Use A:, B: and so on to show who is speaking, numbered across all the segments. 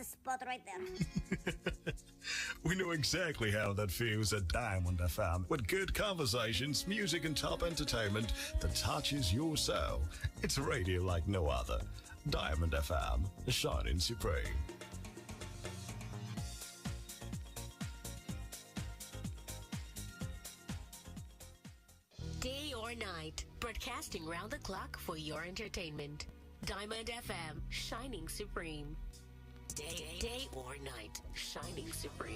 A: spot right there.
B: We know exactly how that feels at Diamond FM with good conversations, music, and top entertainment that touches your soul. It's radio like no other. Diamond FM, shining supreme.
C: Day or night, broadcasting round the clock for your entertainment. Diamond FM, shining supreme. Day or night, shining supreme.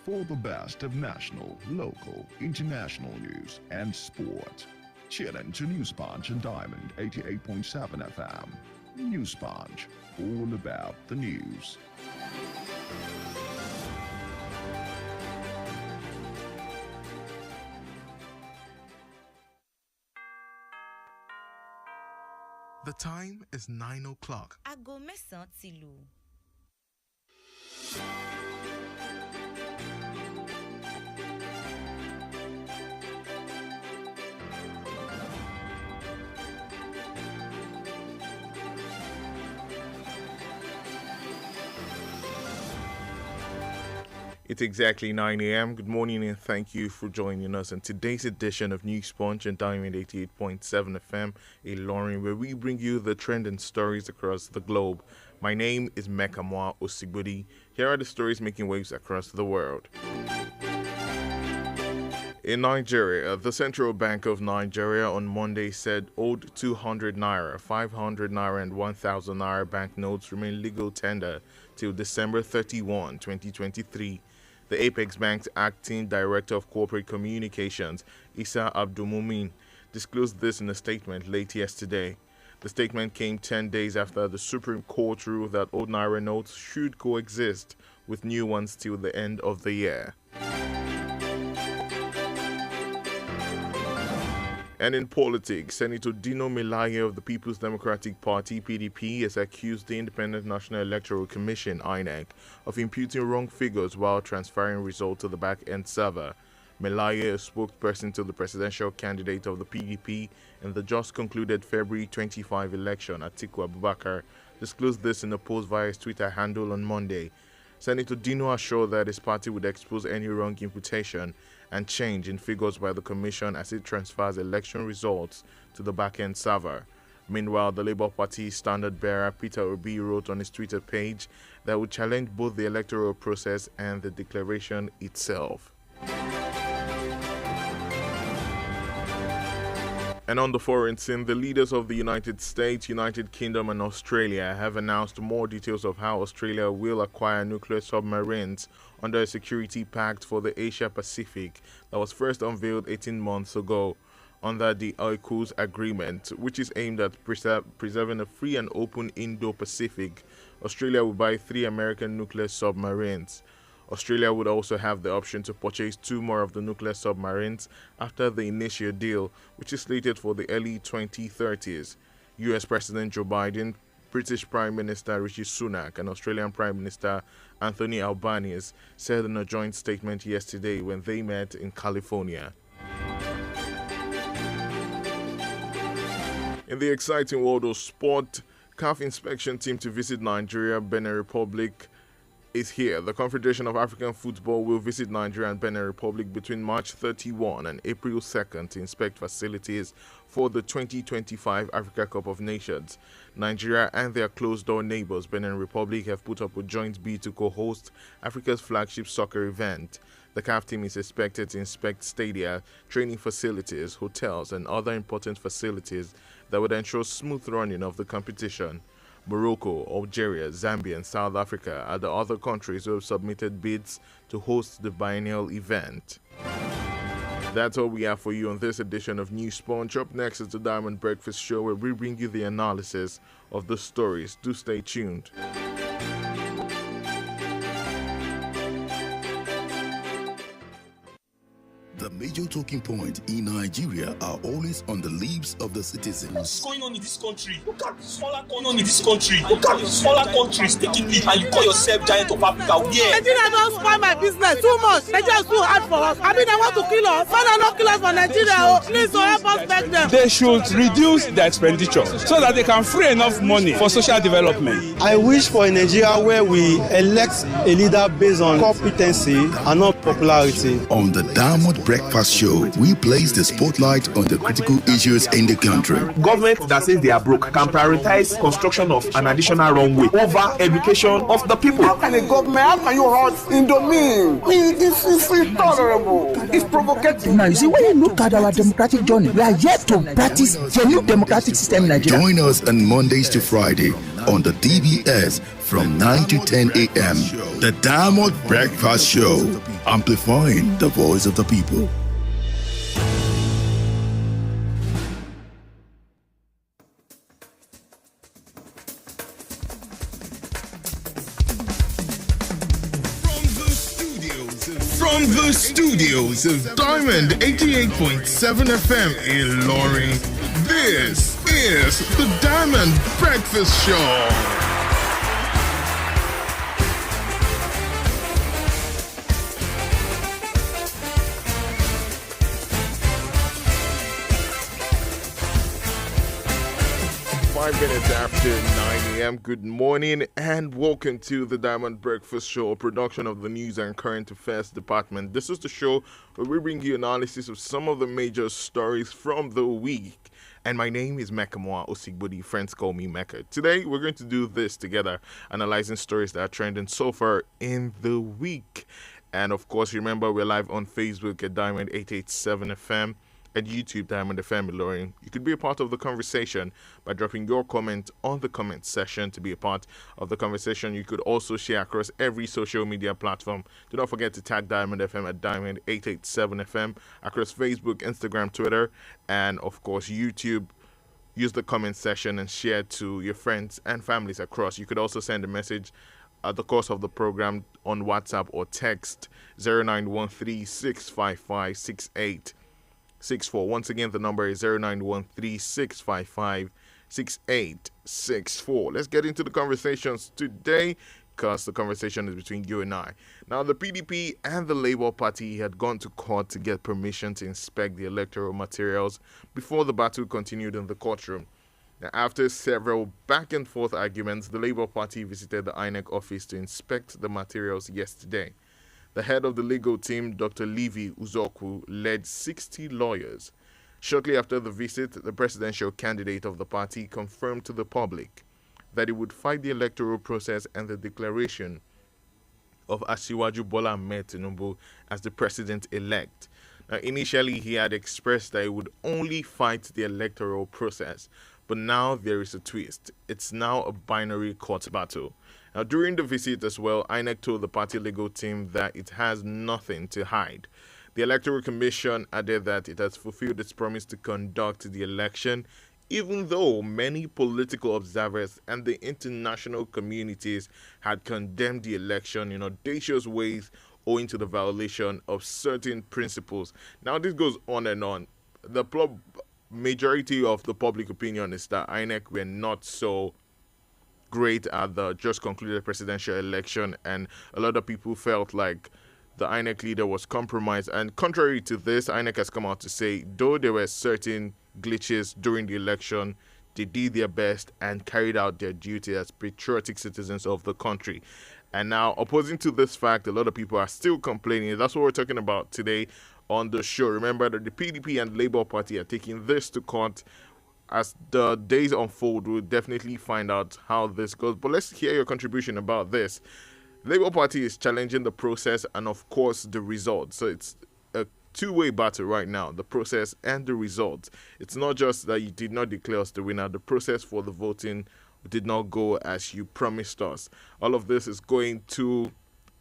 D: For the best of national, local, international news and sport, tune in to News Punch and Diamond 88.7 FM. News Punch, all about the news.
E: The time is 9 o'clock.
F: Aago mẹ́sàn-án ti lù.
G: It's exactly 9 a.m. Good morning and thank you for joining us in today's edition of News Punch and Diamond 88.7 FM Ilorin, where we bring you the trending stories across the globe. My name is Mekamua Osigbodi. Here are the stories making waves across the world. In Nigeria, the Central Bank of Nigeria on Monday said old 200 naira, 500 naira, and 1,000 naira banknotes remain legal tender till December 31, 2023. The Apex Bank's acting director of corporate communications, Issa Abdulmumin, disclosed this in a statement late yesterday. The statement came 10 days after the Supreme Court ruled that old naira notes should coexist with new ones till the end of the year. And in politics, Senator Dino Melaye of the People's Democratic Party, PDP, has accused the Independent National Electoral Commission, INEC, of imputing wrong figures while transferring results to the back-end server. Melaye, a spokesperson to the presidential candidate of the PDP in the just concluded February 25 election, Atiku Abubakar, disclosed this in a post via his Twitter handle on Monday. Senator Dino assured that his party would expose any wrong imputation and change in figures by the Commission as it transfers election results to the back-end server. Meanwhile, the Labour Party standard-bearer Peter Obi wrote on his Twitter page that would challenge both the electoral process and the declaration itself. And on the foreign scene, the leaders of the United States, United Kingdom and Australia have announced more details of how Australia will acquire nuclear submarines under a security pact for the Asia-Pacific that was first unveiled 18 months ago. Under the AUKUS agreement, which is aimed at preserving a free and open Indo-Pacific, Australia will buy 3 American nuclear submarines. Australia would also have the option to purchase 2 more of the nuclear submarines after the initial deal, which is slated for the early 2030s. US President Joe Biden, British Prime Minister Rishi Sunak, and Australian Prime Minister Anthony Albanese said in a joint statement yesterday when they met in California. In the exciting world of sport, CAF inspection team to visit Nigeria, Benin Republic, is here. The Confederation of African Football will visit Nigeria and Benin Republic between March 31 and April 2nd to inspect facilities for the 2025 Africa Cup of Nations. Nigeria and their closed-door neighbors, Benin Republic, have put up a joint bid to co-host Africa's flagship soccer event. The CAF team is expected to inspect stadia, training facilities, hotels, and other important facilities that would ensure smooth running of the competition. Morocco, Algeria, Zambia, and South Africa are the other countries who have submitted bids to host the biennial event. That's all we have for you on this edition of News Punch. Up next is the Diamond Breakfast Show, where we bring you the analysis of the stories. Do stay tuned.
D: The
F: Major talking point in Nigeria are always on the lips of the citizens.
H: What's going on in this country? Look at the smaller countries taking lead, and you call yourself giant of Africa. Yeah.
I: Nigeria don't spoil my business too much. Nigeria is too hard for us. I mean, they want to kill us. Why they not kill us for Nigeria? Please help us beg them.
J: They should reduce their expenditure so that they can free enough money for social development.
K: I wish for a Nigeria where we elect a leader based on competency and not popularity.
F: On the Diamond Breakfast Show, we place the spotlight on the critical issues in the country.
L: Government that says they are broke can prioritize construction of an additional runway over education of the people.
M: How can a government, how can you hurt Indomine? This is intolerable. It's provocative.
N: Now, you see, when you look at our democratic journey, we are yet to practice genuine democratic system in Nigeria.
F: Join us on Mondays to Friday on the DBS from 9 to 10 a.m. The Diamond Breakfast Show, amplifying the voice of the people.
O: From the studios of Diamond 88.7 FM in Lorry, this is the Diamond Breakfast Show.
G: 5 minutes after 9 a.m. Good morning and welcome to the Diamond Breakfast Show, a production of the News and Current Affairs Department. This is the show where we bring you analysis of some of the major stories from the week. And my name is Mekamua, Osigbodi. Friends call me Mecca. Today, we're going to do this together, analyzing stories that are trending so far in the week. And of course, remember, we're live on Facebook at Diamond 887 FM. At YouTube, Diamond FM Ilorin. You could be a part of the conversation by dropping your comment on the comment section to be a part of the conversation. You could also share across every social media platform. Do not forget to tag Diamond FM at Diamond 887 FM across Facebook, Instagram, Twitter, and of course YouTube. Use the comment section and share to your friends and families across. You could also send a message at the course of the program on WhatsApp or text 0913-655-6864. Once again, the number is 0913-655-6864. Let's get into the conversations today, because the conversation is between you and I. Now, the PDP and the Labour Party had gone to court to get permission to inspect the electoral materials before the battle continued in the courtroom. Now, after several back and forth arguments, the Labour Party visited the INEC office to inspect the materials yesterday. The head of the legal team, Dr. Levi Uzoku, led 60 lawyers. Shortly after the visit, the presidential candidate of the party confirmed to the public that he would fight the electoral process and the declaration of Asiwaju Bola Ahmed Tinubu as the president-elect. Now, initially, he had expressed that he would only fight the electoral process, but now there is a twist. It's now a binary court battle. Now, during the visit as well, INEC told the party legal team that it has nothing to hide. The Electoral Commission added that it has fulfilled its promise to conduct the election, even though many political observers and the international communities had condemned the election in audacious ways owing to the violation of certain principles. Now, this goes on and on. The majority of the public opinion is that INEC were not so great at the just concluded presidential election, and a lot of people felt like the INEC leader was compromised. And contrary to this, INEC has come out to say, though there were certain glitches during the election, they did their best and carried out their duty as patriotic citizens of the country. And now, opposing to this fact, a lot of people are still complaining. That's what we're talking about today on the show. Remember that the PDP and Labour Party are taking this to court. As the days unfold, we'll definitely find out how this goes. But let's hear your contribution about this. Labour Party is challenging the process and, of course, the results. So it's a two-way battle right now, the process and the results. It's not just that you did not declare us the winner. The process for the voting did not go as you promised us. All of this is going to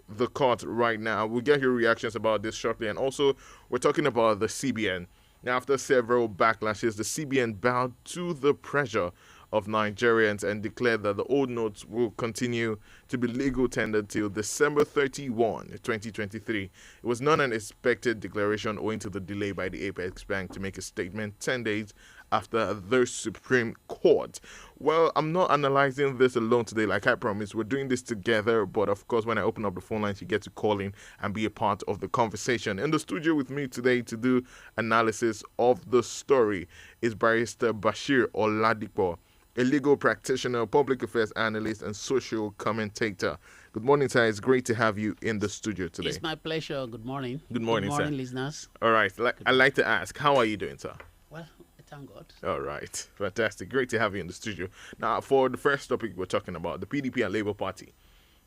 G: the court right now. We'll get your reactions about this shortly. And also, we're talking about the CBN. Now, after several backlashes, the CBN bowed to the pressure of Nigerians and declared that the old notes will continue to be legal tender till December 31, 2023. It was not an expected declaration owing to the delay by the Apex Bank to make a statement 10 days after the Supreme Court. Well, I'm not analyzing this alone today, like I promised. We're doing this together, but of course, when I open up the phone lines, you get to call in and be a part of the conversation. In the studio with me today to do analysis of the story is Barrister Bashir Oladipo, a legal practitioner, public affairs analyst, and social commentator. Good morning, sir. It's great to have you in the studio today.
P: It's my pleasure. Good morning.
G: Good morning,
P: sir. Good morning,
G: sir.
P: listeners.
G: All right. I'd like to ask, how are you doing, sir?
P: Well, thank God.
G: All right. Fantastic. Great to have you in the studio. Now, for the first topic we're talking about, the PDP and Labour Party.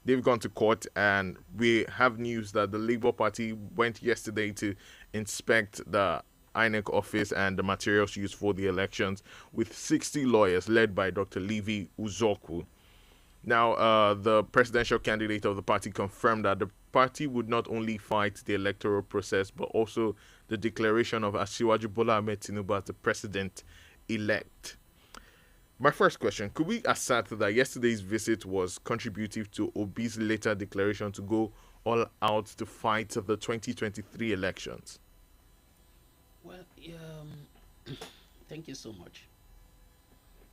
G: They've gone to court, and we have news that the Labour Party went yesterday to inspect the INEC office and the materials used for the elections with 60 lawyers led by Dr. Levi Uzoku. Now, the presidential candidate of the party confirmed that the party would not only fight the electoral process, but also the declaration of Asiwaju Bola Ahmed Tinubu as the president-elect. My first question, could we assert that yesterday's visit was contributive to Obi's later declaration to go all out to fight the 2023 elections?
P: Well, thank you so much.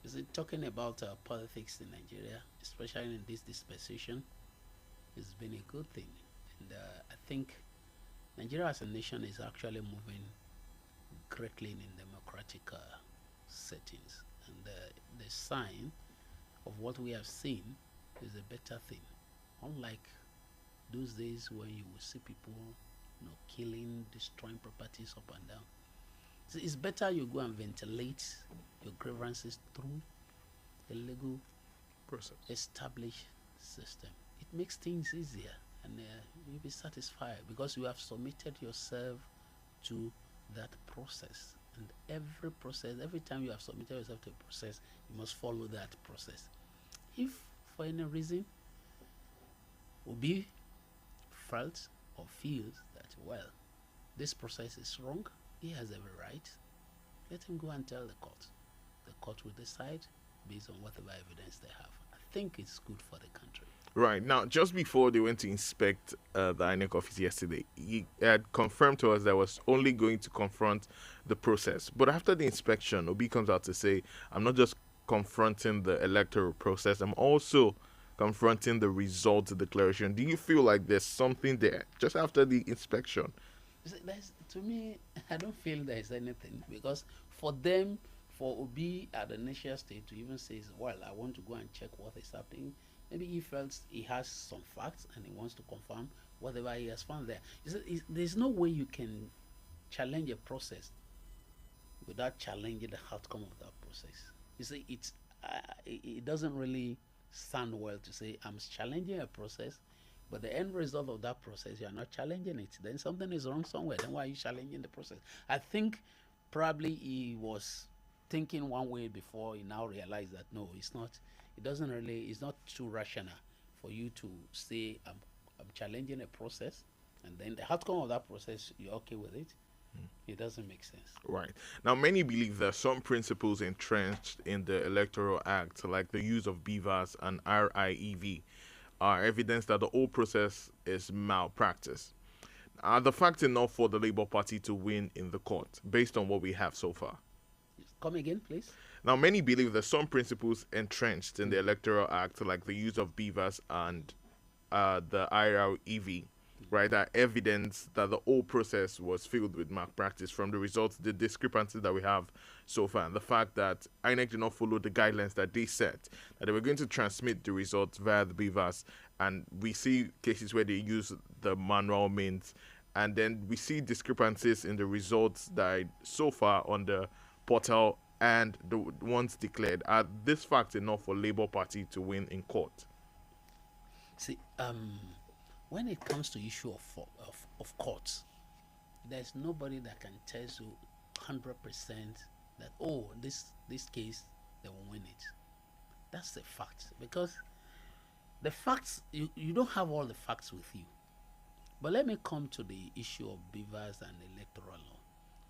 P: Is it talking about politics in Nigeria, especially in this dispensation? It's been a good thing. And I think Nigeria as a nation is actually moving greatly in democratic settings. And the sign of what we have seen is a better thing. Unlike those days when you will see people killing, destroying properties up and down. So it's better you go and ventilate your grievances through a legal
G: process,
P: established system. It makes things easier, and you'll be satisfied because you have submitted yourself to that process. And every time you have submitted yourself to a process, you must follow that process. If for any reason Obi felt or feels that, well, this process is wrong, he has every right, let him go and tell the court. The court will decide based on whatever evidence they have. I think it's good for the country.
G: Right. Now, just before they went to inspect the INEC office yesterday, he had confirmed to us that was only going to confront the process. But after the inspection, Obi comes out to say, I'm not just confronting the electoral process, I'm also confronting the results declaration. Do you feel like there's something there just after the inspection?
P: To me, I don't feel there's anything, because for them, for Obi at the initial stage to even say, well, I want to go and check what is happening, maybe he felt he has some facts and he wants to confirm whatever he has found there. There's no way you can challenge a process without challenging the outcome of that process. You see, it doesn't really sound well to say I'm challenging a process, but the end result of that process, you are not challenging it. Then something is wrong somewhere. Then why are you challenging the process? I think probably he was thinking one way before he now realized that no, it's not. It's not too rational for you to say I'm challenging a process, and then the outcome of that process, you're okay with it. It doesn't make sense.
G: Right. Now, many believe that some principles entrenched in the Electoral Act, like the use of BVAS and RIEV, are evidence that the whole process is malpractice. Are the facts enough for the Labour Party to win in the court, based on what we have so far?
P: Come again, please.
G: Now, many believe that some principles entrenched in the Electoral Act, like the use of BVAS and the IREV, right, are evidence that the whole process was filled with malpractice from the results, the discrepancies that we have so far, and the fact that INEC did not follow the guidelines that they set, that they were going to transmit the results via the BVAS, and we see cases where they use the manual means, and then we see discrepancies in the results that are so far on the portal and the ones declared. Are these facts enough for Labour Party to win in court?
P: See, when it comes to issue of courts, there's nobody that can tell you 100% that, oh, this case, they will win it. That's the fact. Because the facts, you don't have all the facts with you. But let me come to the issue of BVAS and electoral law.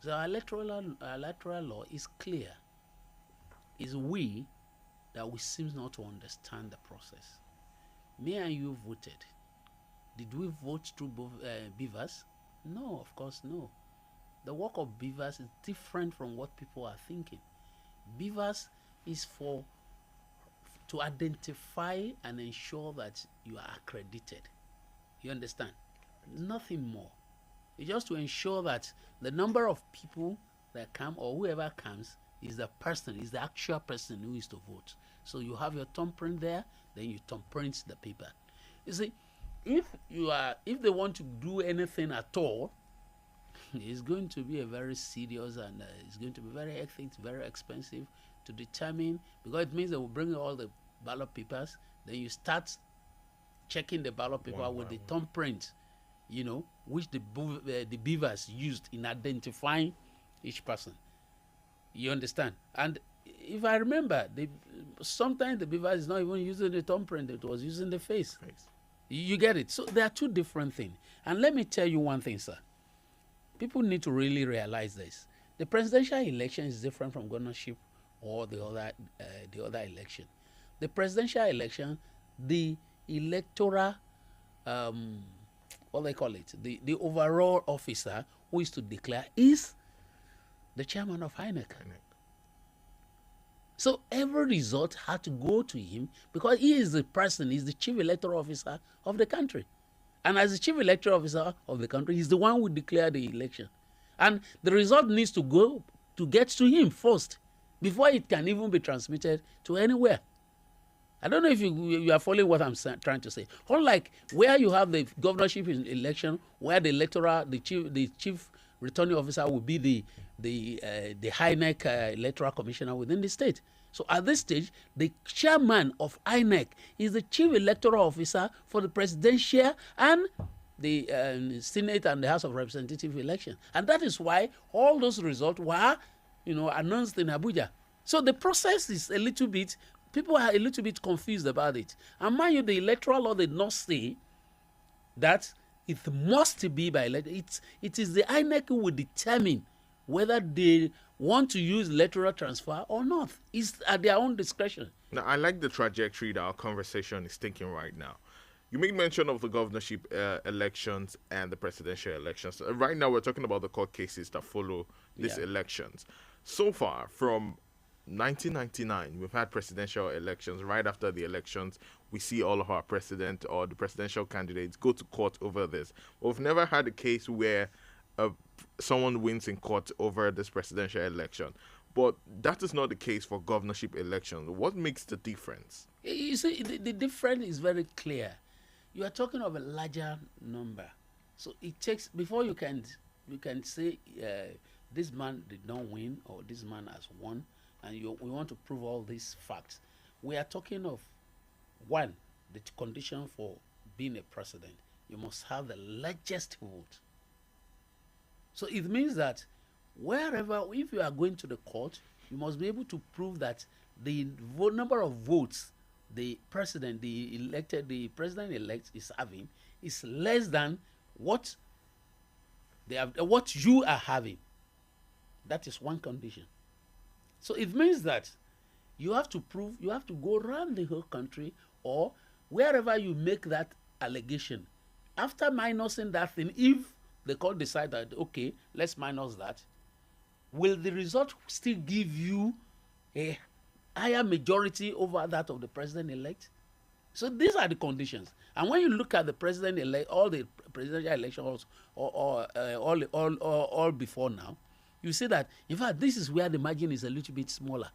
P: So our electoral law is clear. Is we that we seem not to understand the process. Me and you voted. Did we vote through beavers? No, of course no. The work of beavers is different from what people are thinking. Beavers is to identify and ensure that you are accredited. You understand? Nothing more. It's just to ensure that the number of people that come or whoever comes is the actual person who is to vote. So you have your thumbprint there, then you thumbprint the paper. You see, if they want to do anything at all, it's going to be a very serious and it's going to be very ethics, very expensive to determine, because it means they will bring all the ballot papers. Then you start checking the ballot paper with the thumbprint, which the beavers used in identifying each person. You understand? And if I remember, sometimes the beavers is not even using the thumbprint; it was using the face. You get it? So there are two different things. And let me tell you one thing, sir. People need to really realize this. The presidential election is different from governorship or the other election. The presidential election, the electoral, what they call it, the overall officer who is to declare is the chairman of INEC. So every result had to go to him because he is the person, he's the chief electoral officer of the country. And as the chief electoral officer of the country, he's the one who declared the election. And the result needs to go to get to him first before it can even be transmitted to anywhere. I don't know if you are following what I'm trying to say. Unlike where you have the governorship election, where the chief returning officer will be the INEC electoral commissioner within the state. So at this stage, the chairman of INEC is the chief electoral officer for the presidential and the Senate and the House of Representatives election. And that is why all those results were, announced in Abuja. So the process is people are a little bit confused about it. And mind you, the electoral law did not say that it must be by election. It is the INEC who will determine whether they want to use electoral transfer or not. It's at their own discretion.
G: Now, I like the trajectory that our conversation is taking right now. You made mention of the governorship elections and the presidential elections. Right now, we're talking about the court cases that follow these elections. So far, from 1999, we've had presidential elections. Right after the elections, we see all of our president or the presidential candidates go to court over this. We've never had a case where someone wins in court over this presidential election. But that is not the case for governorship elections. What makes the difference?
P: You see, the difference is very clear. You are talking of a larger number. So it takes, before you can say this man did not win or this man has won, and we want to prove all these facts. We are talking of, one, the condition for being a president. You must have the largest vote. So it means that if you are going to the court, you must be able to prove that the number of votes the president-elect is having is less than what you are having. That is one condition. So it means that you have to go around the whole country or wherever you make that allegation. After minusing that thing, if the court decide that, okay, let's minus that, will the result still give you a higher majority over that of the president-elect? So these are the conditions. And when you look at the president-elect, all the presidential elections all before now, you see that, in fact, this is where the margin is a little bit smaller.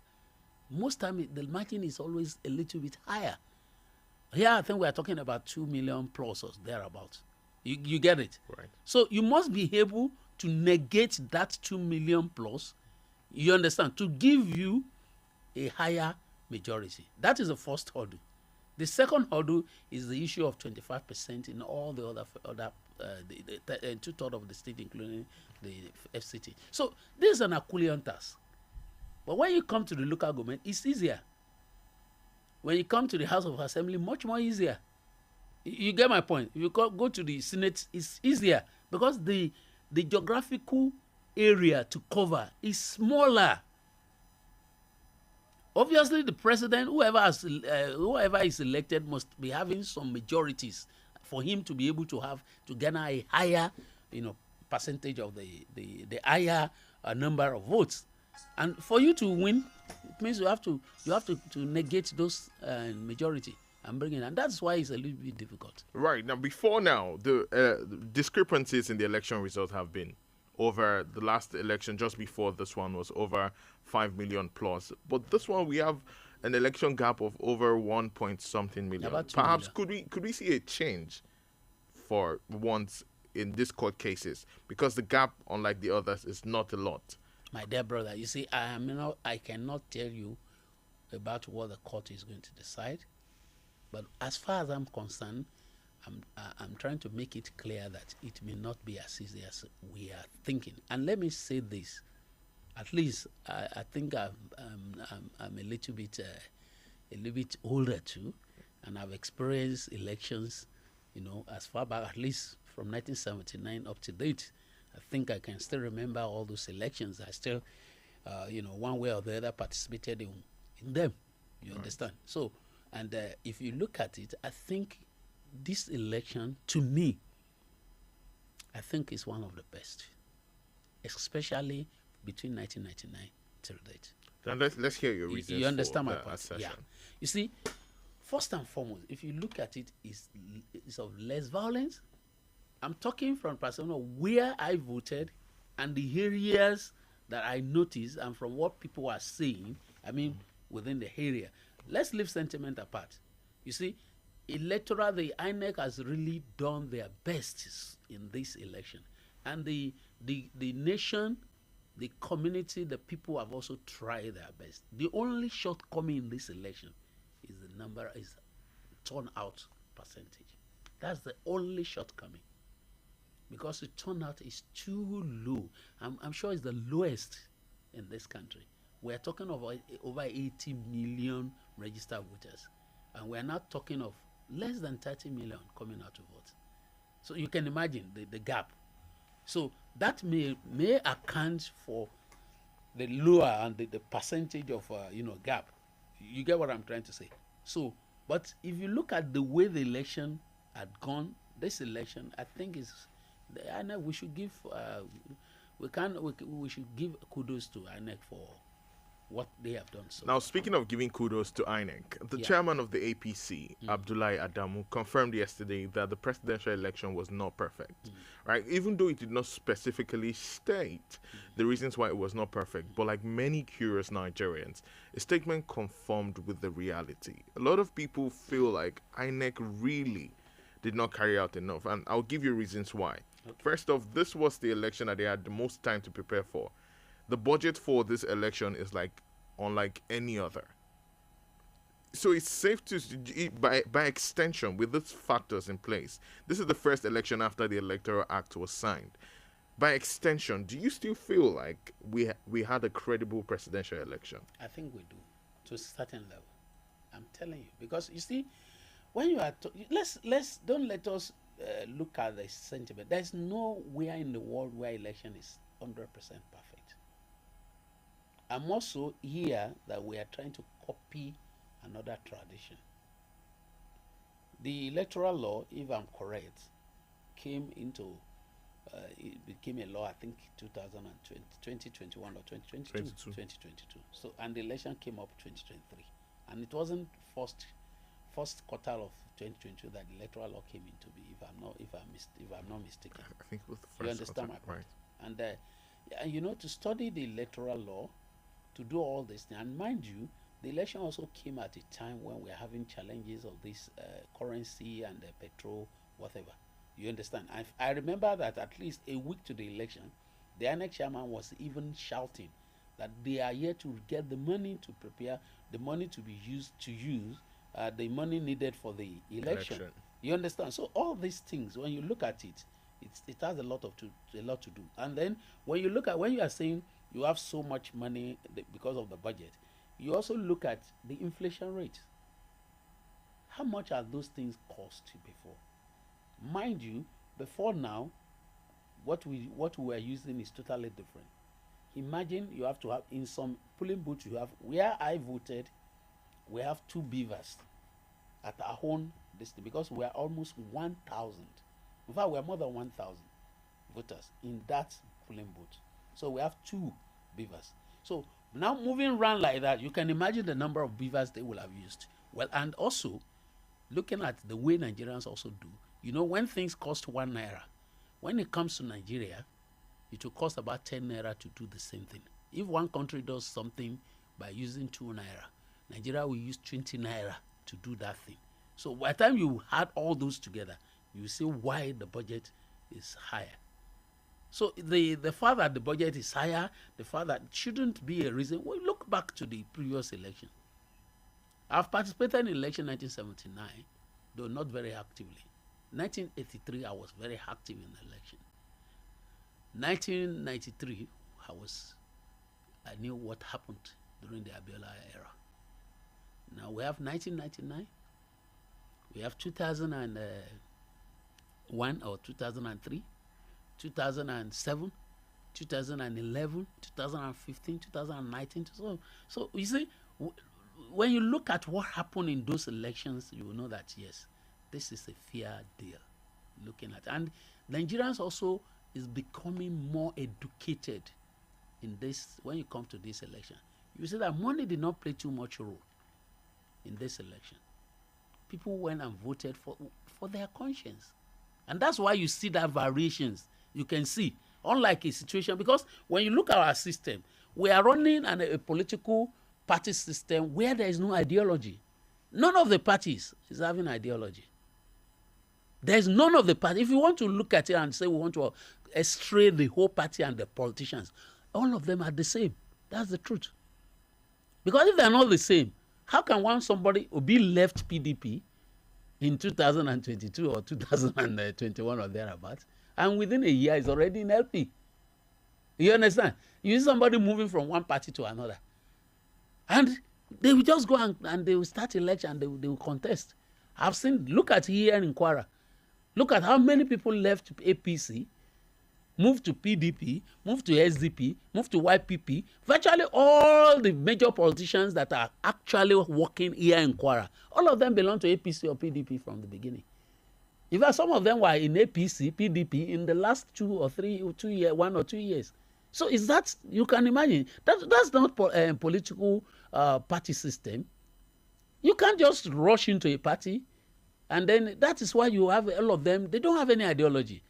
P: Most time, the margin is always a little bit higher. Here, I think we are talking about 2 million plus or thereabouts. You get it?
G: Right.
P: So you must be able to negate that 2 million plus, you understand, to give you a higher majority. That is the first hurdle. The second hurdle is the issue of 25% in all the other 2/3 of the state, including the FCT. So this is an Herculean task. But when you come to the local government, it's easier. When you come to the House of Assembly, much more easier. You get my point. If you go to the Senate, it's easier because the geographical area to cover is smaller. Obviously, the president, whoever is elected, must be having some majorities for him to be able to garner a higher, percentage of the higher number of votes. And for you to win, it means you have to negate those majority and bring in, and that's why it's a little bit difficult.
G: Right now, the discrepancies in the election results have been over the last election. Just before this one was over 5 million plus, but this one we have an election gap of over 1 point something million. Perhaps million. Could we see a change for once in these court cases, because the gap, unlike the others, is not a lot?
P: My dear brother, you see, I cannot tell you about what the court is going to decide, but as far as I'm concerned, I'm trying to make it clear that it may not be as easy as we are thinking. And let me say this: at least I think I'm a little bit older too, and I've experienced elections, as far back, at least from 1979 up to date. I think I can still remember all those elections. I still, one way or the other, participated in them. You understand? So, and if you look at it, I think this election, to me, I think is one of the best, especially between 1999 till date.
G: Then let's hear your reasons.
P: You understand my point?
G: Assertion.
P: Yeah. You see, first and foremost, if you look at it, it's of less violence. I'm talking from personal where I voted and the areas that I noticed, and from what people are saying, within the area. Let's leave sentiment apart. You see, the INEC has really done their best in this election. And the nation, the community, the people have also tried their best. The only shortcoming in this election is turnout percentage. That's the only shortcoming. Because the turnout is too low. I'm sure it's the lowest in this country. We're talking of over 80 million registered voters. And we're not talking of less than 30 million coming out to vote. So you can imagine the gap. So that may account for the lower and the percentage of gap. You get what I'm trying to say? So, but if you look at the way the election had gone, this election, I think we should give we should give kudos to INEC for what they have done. So
G: now, speaking of giving kudos to INEC, the chairman of the APC, Abdullahi Adamu, confirmed yesterday that the presidential election was not perfect, right? Even though it did not specifically state the reasons why it was not perfect, but like many curious Nigerians, a statement confirmed with the reality. A lot of people feel like INEC really did not carry out enough, and I'll give you reasons why. Okay. First off, this was the election that they had the most time to prepare for. The budget for this election is unlike any other. So it's safe to, by extension, with these factors in place, this is the first election after the Electoral Act was signed. By extension, do you still feel like we had a credible presidential election?
P: I think we do, to a certain level. I'm telling you, because you see, when you are don't let us look at the sentiment. There's nowhere in the world where election is 100% perfect. I'm also here that we are trying to copy another tradition. The electoral law, if I'm correct, it became a law, I think 2021 or 2022. So, and the election came up 2023, and it wasn't first quarter of 2022 that the electoral law came into being, if I'm not mistaken.
G: I think it was the first.
P: You understand my point?
G: Right.
P: And to study the electoral law, to do all this, and mind you, the election also came at a time when we're having challenges of this currency and petrol, whatever. You understand? I remember that at least a week to the election, the INEC chairman was even shouting that they are here to get the money to prepare, the money to be used the money needed for the election. You understand? So all these things, when you look at it, it has a lot to do. And then when you are saying you have so much money because of the budget, you also look at the inflation rate. How much are those things cost before? Mind you, before now, what we were using is totally different. imagine you have to have, in some polling booths, you have, where I voted, we have 2 beavers at our own district, because we are almost 1,000. In fact, we are more than 1,000 voters in that polling booth. So we have 2 beavers. So now moving around like that, you can imagine the number of beavers they will have used. Well, and also looking at the way Nigerians also do, you know, when things cost 1 naira, when it comes to Nigeria, it will cost about 10 naira to do the same thing. If one country does something by using 2 naira, Nigeria will use 20 naira to do that thing. So by the time you add all those together, you see why the budget is higher. So the fact that the budget is higher, the fact that shouldn't be a reason. Well, look back to the previous election. I've participated in election 1979, though not very actively. 1983, I was very active in the election. 1993, I knew what happened during the Abiola era. Now we have 1999, we have 2001 or 2003, 2007, 2011, 2015, 2019. So you see, when you look at what happened in those elections, you will know that yes, this is a fair deal. Looking at, and Nigerians also is becoming more educated in this. When you come to this election, you see that money did not play too much role in this election. People went and voted for their conscience, and that's why you see that variations. You can see, unlike a situation, because when you look at our system, we are running a political party system where there is no ideology. None of the parties is having ideology. There is none of the parties. If you want to look at it and say we want to estray the whole party and the politicians, all of them are the same. That's the truth. Because if they're not the same, how can somebody be left PDP in 2022 or 2021 or thereabouts, and within a year is already in LP? You understand? You see somebody moving from one party to another, and they will just go and they will start election and they will contest. I've seen, look at here in Kwara. Look at how many people left APC, moved to PDP, moved to SDP, moved to YPP. Virtually all the major politicians that are actually working here in Kwara, all of them belong to APC or PDP from the beginning. In fact, some of them were in APC, PDP in the last 1 or 2 years. So is that, you can imagine, that's not political party system. You can't just rush into a party, and then that is why you have all of them. They don't have any ideology.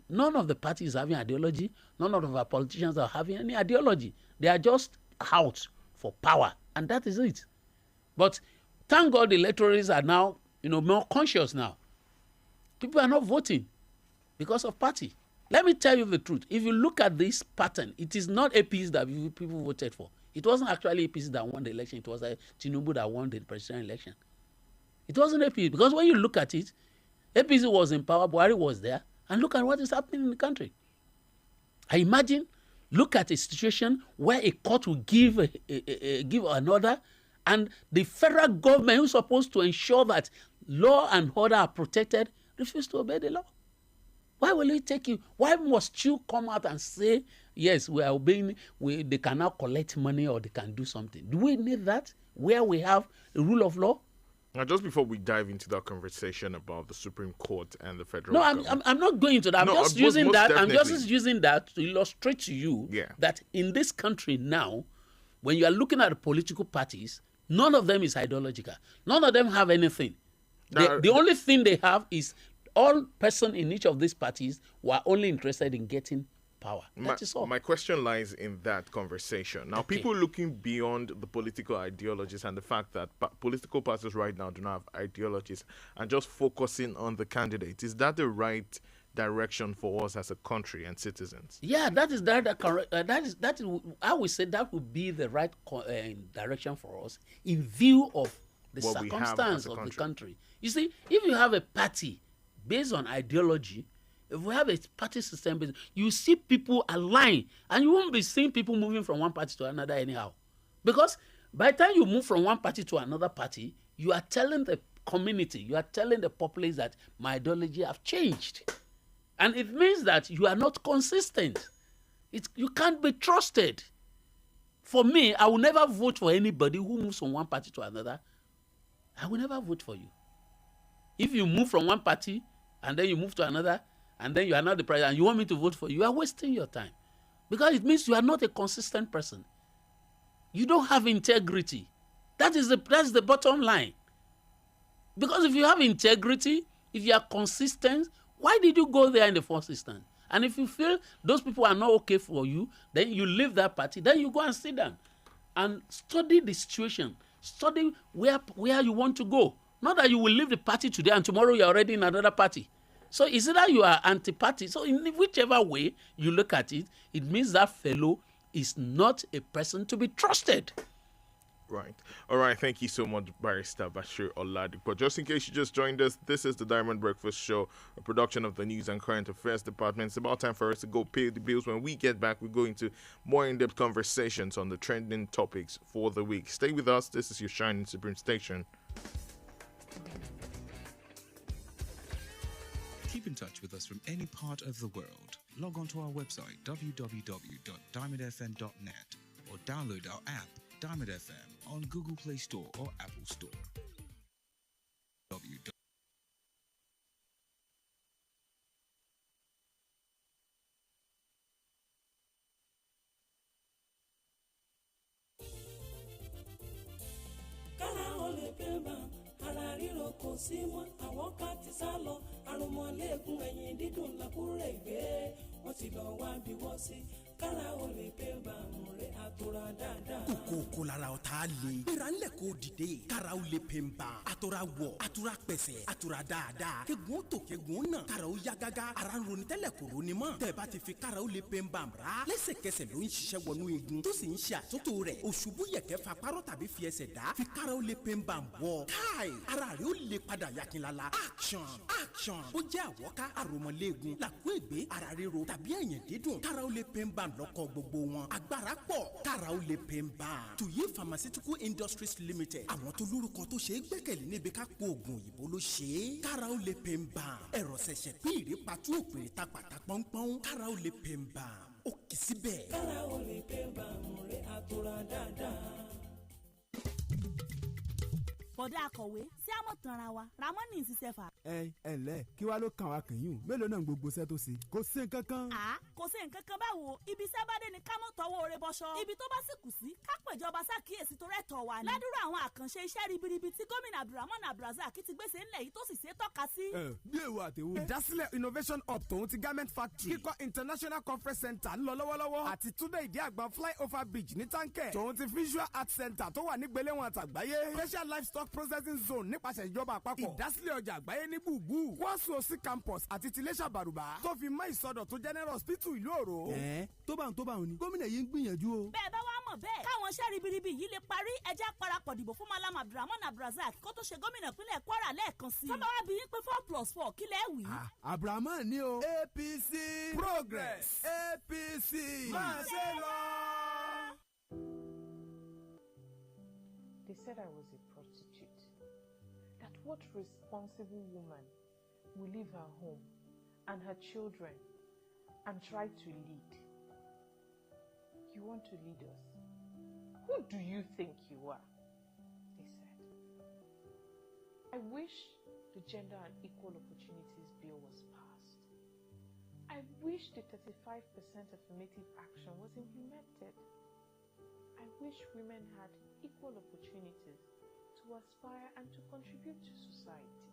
P: None of the parties having ideology. None of our politicians are having any ideology. They are just out for power, and that is it. But thank God the electorates are now, more conscious now. People are not voting because of party. Let me tell you the truth. If you look at this pattern, it is not APC that people voted for. It wasn't actually APC that won the election. It was Tinubu that won the presidential election. It wasn't APC, because when you look at it, APC was in power, Buhari was there, and look at what is happening in the country. I imagine, look at a situation where a court will give an order, and the federal government, who's supposed to ensure that law and order are protected, refuse to obey the law. Why will it take you? Why must you come out and say, yes, we are obeying, they can now collect money or they can do something? Do we need that where we have a rule of law?
G: Now, just before we dive into that conversation about the Supreme Court and the federal
P: government. I'm not going to that. I'm just using that to illustrate to you that in this country now, when you are looking at the political parties, none of them is ideological. None of them have anything. The only thing they have is all person in each of these parties were only interested in getting power. That is all.
G: My question lies in that conversation. Now, people looking beyond the political ideologies and the fact that political parties right now do not have ideologies and just focusing on the candidate, is that the right direction for us as a country and citizens?
P: Yeah, that is I would say that would be the right direction for us in view of the circumstance of the country. You see, if you have a party based on ideology, if we have a party system, you see people align, and you won't be seeing people moving from one party to another anyhow. Because by the time you move from one party to another party, you are telling the community, you are telling the populace that my ideology have changed. And it means that you are not consistent. You can't be trusted. For me, I will never vote for anybody who moves from one party to another. I will never vote for you. If you move from one party and then you move to another and then you are not the president and you want me to vote for you, you are wasting your time. Because it means you are not a consistent person. You don't have integrity. That's the bottom line. Because if you have integrity, if you are consistent, why did you go there in the first instance? And if you feel those people are not okay for you, then you leave that party, then you go and sit down and study the situation. Study where you want to go. Not that you will leave the party today and tomorrow you're already in another party. So it's either you are anti-party. So in whichever way you look at it, it means that fellow is not a person to be trusted.
G: Right. All right. Thank you so much, Barrister Bashir Oladipo. Just in case you just joined us, this is the Diamond Breakfast Show, a production of the News and Current Affairs Department. It's about time for us to go pay the bills. When we get back, we go into more in-depth conversations on the trending topics for the week. Stay with us. This is your Shining Supreme Station.
Q: Keep in touch with us from any part of the world. Log on to our website, www.diamondfm.net, or download our app, Diamond FM, on Google Play Store or Apple Store.
R: kò sí mọ́ àwọn ká ti sá lọ àrùnmọ́lẹ́gùn ẹ̀yìn dídùn làkúrẹ́ ìgbé wọ́n ti lọ wá bí wọ́n sí kára ó lè pé bàmù rẹ̀ àtúrà dáadáa.
S: kókó lára ọ̀tá le gbéra ńlẹ̀ kó dìde kára ó lè pè ń bá àtúrà wọ̀ àtúrà pẹ̀sẹ̀ àtúrà dáadáa kegun tó kegun náà kára ó yá gágá ara ń ronú tẹ́lẹ̀ kò ronú mọ́ tẹ̀ bá ti fi kára ó lè pè ń bá ra lẹ́sẹ̀kẹsẹ̀ ló ń ṣiṣẹ́ wọnú igun tó sì ń ṣe àtúntò rẹ̀ òṣùbù yẹ̀kẹ́ fa párọ̀ tàbí fi ẹsẹ̀ dá fi kára ó lè pè ń bá wọ̀ káì ara rẹ̀ ó lè padà yakinlala action ó jẹ́ àwọ̀ká àròmọ̀lẹ́gun làkú ègbé ara ríro tàbí ẹ̀yìn dídùn kára ó lè pè ń bá lọ́kọ̀ gbogbo wọn agbára pọ̀ kára ó lè pè ń bá tuyi pharmaceutical industries limited àwọn tó lórúkọ tó ṣe é gbẹ́kẹ̀lé níbi ká po oògùn òyìnbó ló ṣe é kára ó lè pè ń bá ẹ̀rọ ṣẹ̀ṣẹ̀ pín ìrèpàtú òpèrè ta pàtà pọ́npọ́n kára ó lè pè ń bá ó kì í síbẹ̀.
R: kára ó lè pè ń bá múre àtúrà dáadáa.
T: bọ̀dá akọ̀wé sí àmọ̀ tanra wa ramoni ìṣiṣẹ́ fà.
U: ẹ ǹlẹ́ kí wàá ló kàn wá kìnyún mélòó náà gbogbo iṣẹ́ tó ṣe kò sí nǹkan kan.
T: kò sí nǹkan kan báwo ibi iṣẹ́ bá dé ni ká mọ̀ tọwọ́ oore bọ́ṣọ. ibi tó bá sì kù sí ká péjọba ṣàkíyèsí tó rẹ̀tọ̀ wa ni. ládùúrà àwọn àkànṣe iṣẹ́ ribiribi tí gómìnà abdulrahman abdulrazak ti gbèsè ńlẹ̀ yìí tó sì ṣe tọ́ka sí.
U: bí èwo àtẹ̀wò. ìdásílẹ̀ innovation hub tòun ti garment factory kíkọ́ international conference center ń lọ lọ́wọ́lọ́wọ́ àti túnde ìdí àgbọn flyover bridge ní táǹkẹ̀ tòun ti visual art center tó wà ní gbéléwọ̀n àtàgbáyé special livestock processing zone nípasẹ̀ ìjọba àpapọ̀ ìdásílẹ̀ ọjà àgbáyé ní gbùgbù kwásù òsì campus àti tiléṣà bàrùbá tó fi mọ́ ìsọdọ̀tun general hospital ìlú òrò. tó bá ń ní gómìnà yìí ń gbìyànjú o.
T: bẹ́ẹ̀ bá wá mọ̀ bẹ́ẹ̀ káwọn iṣẹ́ ribiribi yìí lè parí ẹjẹ́ parapọ̀ dìbò fún malam abdulrahman abdulrazak kó tó ṣe gómìnà ìpínlẹ̀ kwara lẹ́ẹ̀kan sí i. tọ́ba wá bí yín pé 4+4 kí lẹ́ wí.
U: abdulrahman ni o apc progress apc máa ṣe lọ.
V: They said I was a prostitute. That what responsible woman will leave her home and her children and try to lead? You want to lead us? Who do you think you are? They said. I wish the Gender and Equal Opportunities Bill was passed. I wish the 35% affirmative action was implemented. I wish women had equal opportunities to aspire and to contribute to society.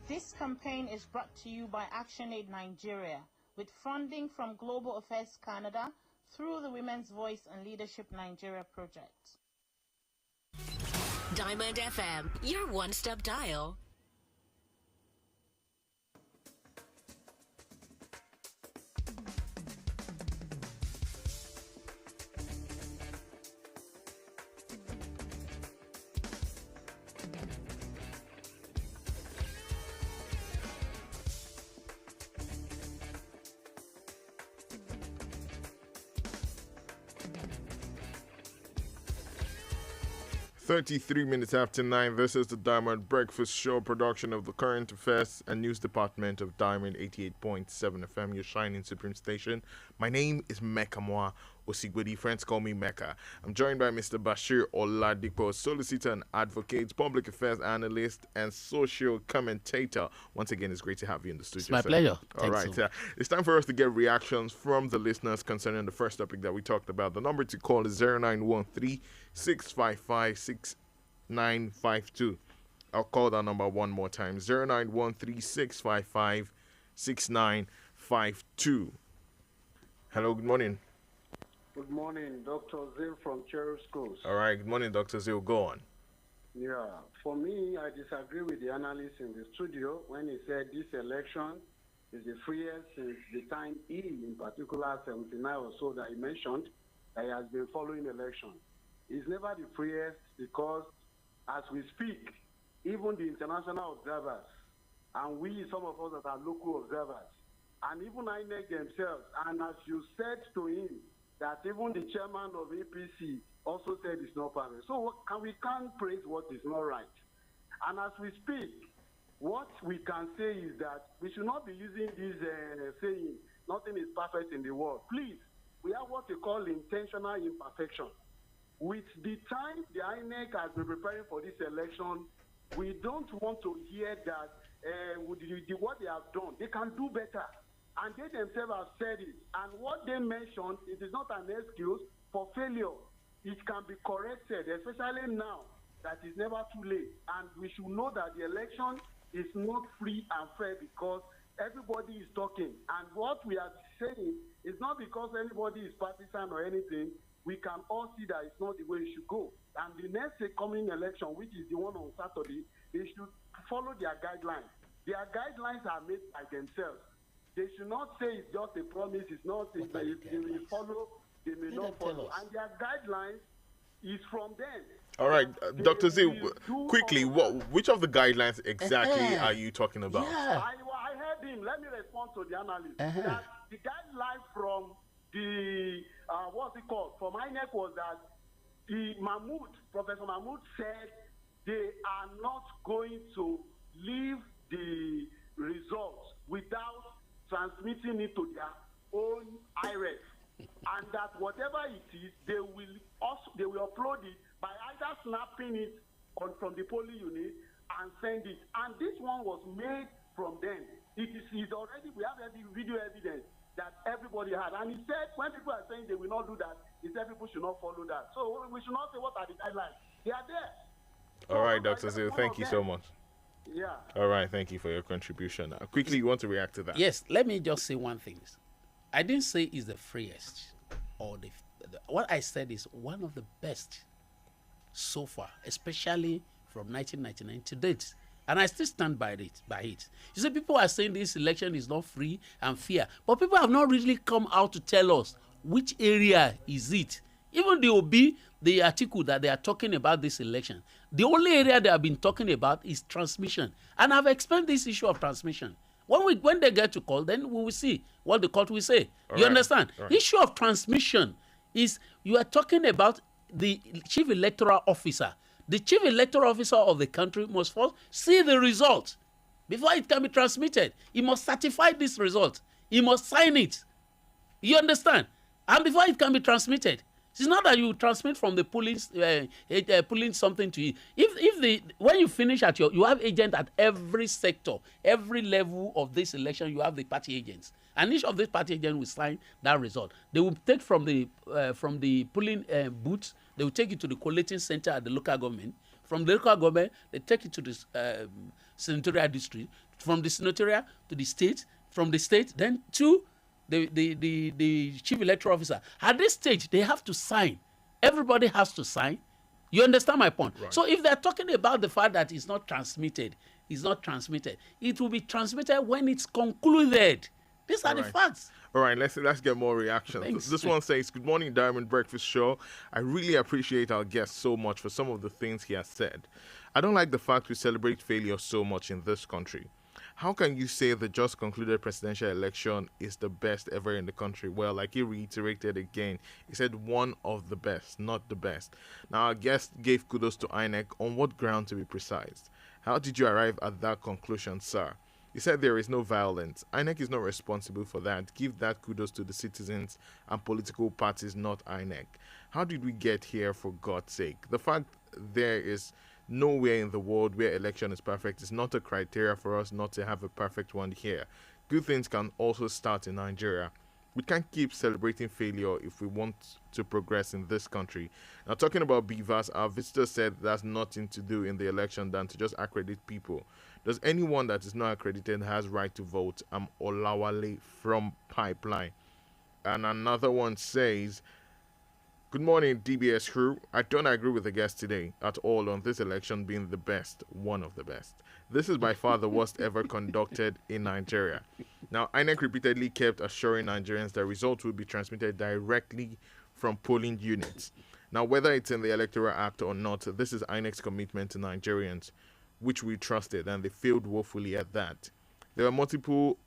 W: This campaign is brought to you by ActionAid Nigeria with funding from Global Affairs Canada through the Women's Voice and Leadership Nigeria project.
C: Diamond FM, your one-stop dial.
G: 33 minutes after 9, this is the Diamond Breakfast Show, production of the Current Affairs and News Department of Diamond 88.7 FM, your shining supreme station. My name is Mekamua, Osigbodi. Friends call me Mecca. I'm joined by Mr. Bashir Oladipo, solicitor and advocate, public affairs analyst, and social commentator. Once again, it's great to have you in the studio.
P: It's my pleasure.
G: All right. It's time for us to get reactions from the listeners concerning the first topic that we talked about. The number to call is 0913-655-6952. I'll call that number one more time. 0913-655-6952. Hello, good morning.
A: Good morning, Dr. Zil from Cherry Schools.
G: All right, good morning, Dr. Zil. Go on.
A: Yeah, for me, I disagree with the analyst in the studio when he said this election is the freest since the time he, in particular, 79 or so that he mentioned, that he has been following election. It's never the freest because, as we speak, even the international observers, and we, some of us that are local observers, and even INEC themselves, and as you said to him, that even the chairman of APC also said it's not perfect. So we can't praise what is not right. And as we speak, what we can say is that we should not be using this saying, nothing is perfect in the world. Please, we have what we call intentional imperfection. With the time the INEC has been preparing for this election, we don't want to hear that what they have done, they can do better. And they themselves have said it. And what they mentioned, it is not an excuse for failure. It can be corrected, especially now that it's never too late. And we should know that the election is not free and fair because everybody is talking. And what we are saying is not because anybody is partisan or anything. We can all see that it's not the way it should go. And the next coming election, which is the one on Saturday, they should follow their guidelines. Their guidelines are made by themselves. They should not say it's just a promise. It's not. If they will follow, they may not follow. And their guidelines is from them.
G: All right, Dr. Z, quickly, which of the guidelines exactly are you talking about?
A: Yeah. I heard him. Let me respond to the analyst. That the guideline from the, what's it called, from INEC was that Professor Mahmoud said they are not going to leave the results without transmitting it to their own IREF, and that whatever it is, they will upload it by either snapping it from the polling unit and send it. And this one was made from them. It is already, we have video evidence that everybody had. And he said when people are saying they will not do that, he said people should not follow that. So we should not say what are the guidelines. They are there.
G: All right, Dr. Zil, thank you so much.
A: Yeah.
G: All right, thank you for your contribution. Quickly, you want to react to that?
P: Yes, let me just say one thing. I didn't say it's the freest or what I said is one of the best so far, especially from 1999 to date. And I still stand by it. You see, people are saying this election is not free and fair, but people have not really come out to tell us which area is it. Even the article that they are talking about this election, the only area they have been talking about is transmission. And I've explained this issue of transmission. When they get to court, then we will see what the court will say. You understand? Right. Issue of transmission is you are talking about the chief electoral officer. The chief electoral officer of the country must first see the result before it can be transmitted. He must certify this result. He must sign it. You understand? And before it can be transmitted. It's not that you transmit from the police pulling something to you. When you finish you have agents at every sector, every level of this election. You have the party agents, and each of these party agents will sign that result. They will take from the polling booths. They will take it to the collating center at the local government. From the local government, they take it to the senatorial district. From the senatorial to the state. From the state, then to the chief electoral officer. At this stage, they have to sign. Everybody has to sign. You understand my point? Right. So if they're talking about the fact that it's not transmitted, it will be transmitted when it's concluded. These are the facts.
G: All right, let's get more reactions.
P: Thanks.
G: This one says, "Good morning, Diamond Breakfast Show. I really appreciate our guest so much for some of the things he has said. I don't like the fact we celebrate failure so much in this country. How can you say the just concluded presidential election is the best ever in the country? Well, like he reiterated again, he said one of the best, not the best. Now, our guest gave kudos to INEC. On what ground, to be precise? How did you arrive at that conclusion, sir? He said there is no violence. INEC is not responsible for that. Give that kudos to the citizens and political parties, not INEC. How did we get here, for God's sake? The fact there is nowhere in the world where election is perfect is not a criteria for us not to have a perfect one here. Good things can also start in Nigeria. We can't keep celebrating failure if we want to progress in this country. Now, talking about beavers, our visitor said that's nothing to do in the election than to just accredit people. Does anyone that is not accredited has right to vote? I'm Olawale from Pipeline. And another one says, good morning, DBS crew. I don't agree with the guest today at all on this election being the best, one of the best. This is by far the worst ever conducted in Nigeria. Now, INEC repeatedly kept assuring Nigerians that results would be transmitted directly from polling units. Now, whether it's in the Electoral Act or not, this is INEC's commitment to Nigerians, which we trusted, and they failed woefully at that. There were multiples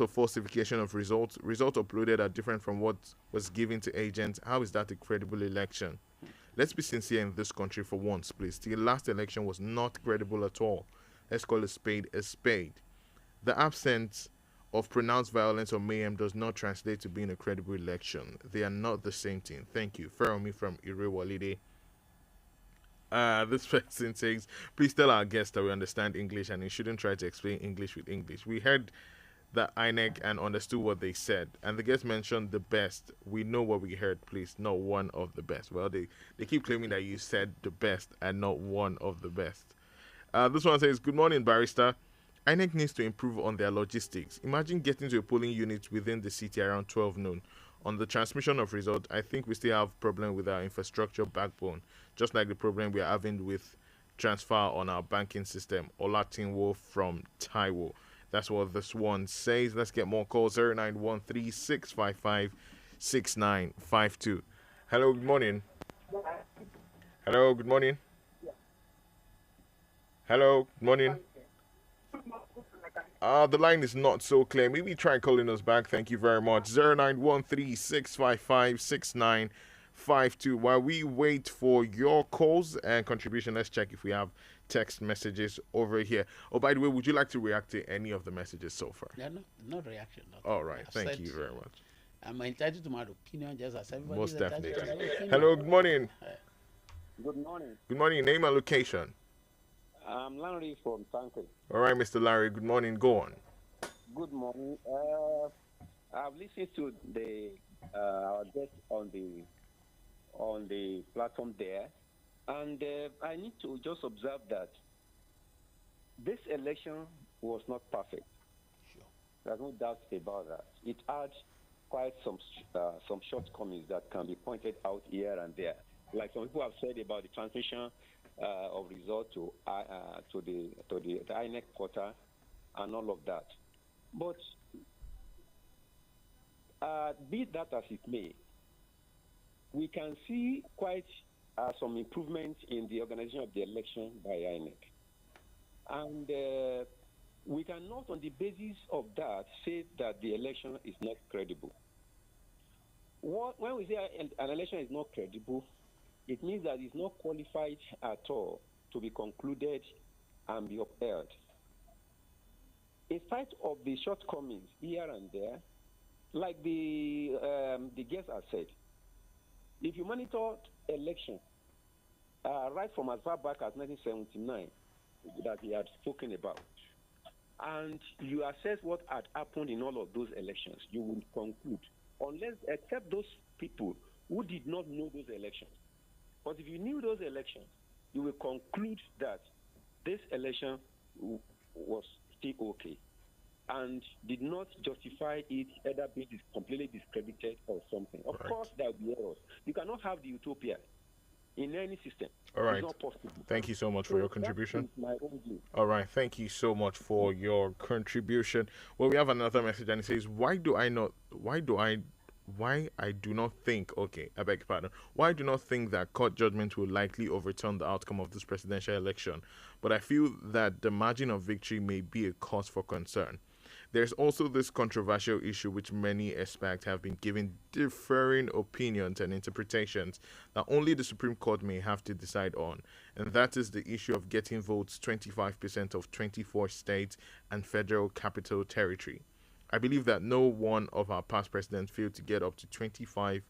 G: of falsification of results. Results uploaded are different from what was given to agents. How is that a credible election? Let's be sincere in this country for once, please. The last election was not credible at all. Let's call a spade a spade. The absence of pronounced violence or mayhem does not translate to being a credible election. They are not the same thing. Thank you. Feromi from Irewalide. This person says, please tell our guests that we understand English and he shouldn't try to explain English with English. We heard the INEC and understood what they said, and the guest mentioned the best. We know what we heard, please, not one of the best. Well, they keep claiming that you said the best and not one of the best. This one says, good morning, barrister. INEC needs to improve on their logistics. Imagine getting to a polling unit within the city around 12 noon. On the transmission of results, I think we still have problem with our infrastructure backbone, just like the problem we are having with transfer on our banking system. Olatinwo from Taiwo. That's what this one says. Let's get more calls. 0913-655-6952. Hello, good morning. Hello, good morning. Hello, good morning. The line is not so clear. Maybe try calling us back. Thank you very much. 0913-655-6952. While we wait for your calls and contribution, let's check if we have text messages over here. Oh, by the way, would you like to react to any of the messages so far?
P: Yeah, no reaction.
G: All right. Thank you very much.
P: I'm entitled to my opinion just as everybody.
G: Most
P: is
G: definitely.
P: entitled to their opinion.
G: Hello, good morning.
B: Good morning.
G: Good morning. Name and location.
B: I'm Larry from Tanker.
G: All right, Mr. Larry. Good morning. Go on.
B: Good morning. I've listened to the guest on the platform there, and I need to just observe that this election was not perfect.
P: Sure.
B: There's no doubt about that. It had quite some shortcomings that can be pointed out here and there, like some people have said about the transmission of result to the INEC portal and all of that. But be that as it may, we can see quite some improvement in the organization of the election by INEC. And we cannot, on the basis of that, say that the election is not credible. When we say an election is not credible, it means that it's not qualified at all to be concluded and be upheld. In spite of the shortcomings here and there, like the guest has said, if you monitor election right from as far back as 1979 that he had spoken about, and you assess what had happened in all of those elections, you will conclude, except those people who did not know those elections. But if you knew those elections, you will conclude that this election was still okay and did not justify it either being completely discredited or something. Of course, there will be errors. You cannot have the utopia in any system.
G: All right.
B: It's not possible.
G: Thank you so much for your contribution.
B: That is my own view.
G: All right. Thank you so much for your contribution. Well, we have another message and it says, why do why I do not think, okay, I beg your pardon, why I do not think that court judgment will likely overturn the outcome of this presidential election, but I feel that the margin of victory may be a cause for concern. There's also this controversial issue which many expect have been given differing opinions and interpretations that only the Supreme Court may have to decide on, and that is the issue of getting votes 25% of 24 states and federal capital territory. I believe that no one of our past presidents failed to get up to 25%